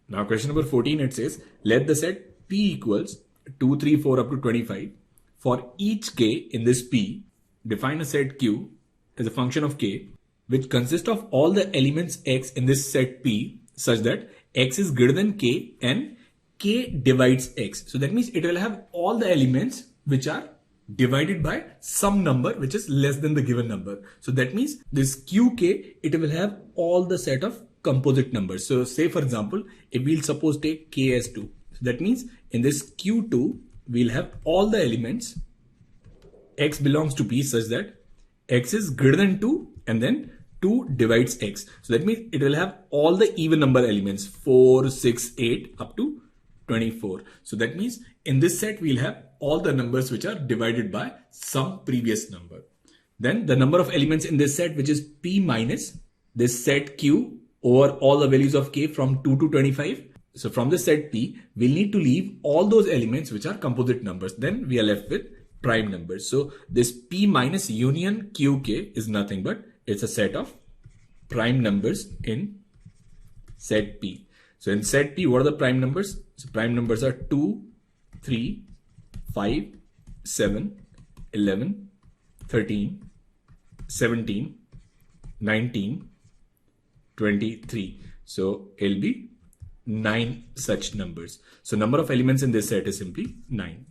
Now question number 14, it says, let the set P equals 2, 3, 4 up to 25. For each K in this P, define a set Q as a function of K, which consists of all the elements X in this set P such that X is greater than K and K divides X. So that means it will have all the elements which are divided by some number which is less than the given number. So that means this QK, it will have all the set of composite numbers. So say for example, if we'll suppose take K as 2. So that means in this Q2, we'll have all the elements X belongs to P such that X is greater than 2 and then 2 divides X. So that means it will have all the even number elements 4, 6, 8 up to 24. So that means in this set we'll have all the numbers which are divided by some previous number. Then the number of elements in this set, which is P minus this set Q over all the values of K from 2 to 25. So from the set P, we'll need to leave all those elements which are composite numbers. Then we are left with prime numbers. So this P minus union QK is nothing but it's a set of prime numbers in set P. So in set P, what are the prime numbers? So prime numbers are 2, 3, 5, 7, 11, 13, 17, 19, 23. So it'll be 9 such numbers. So number of elements in this set is simply 9.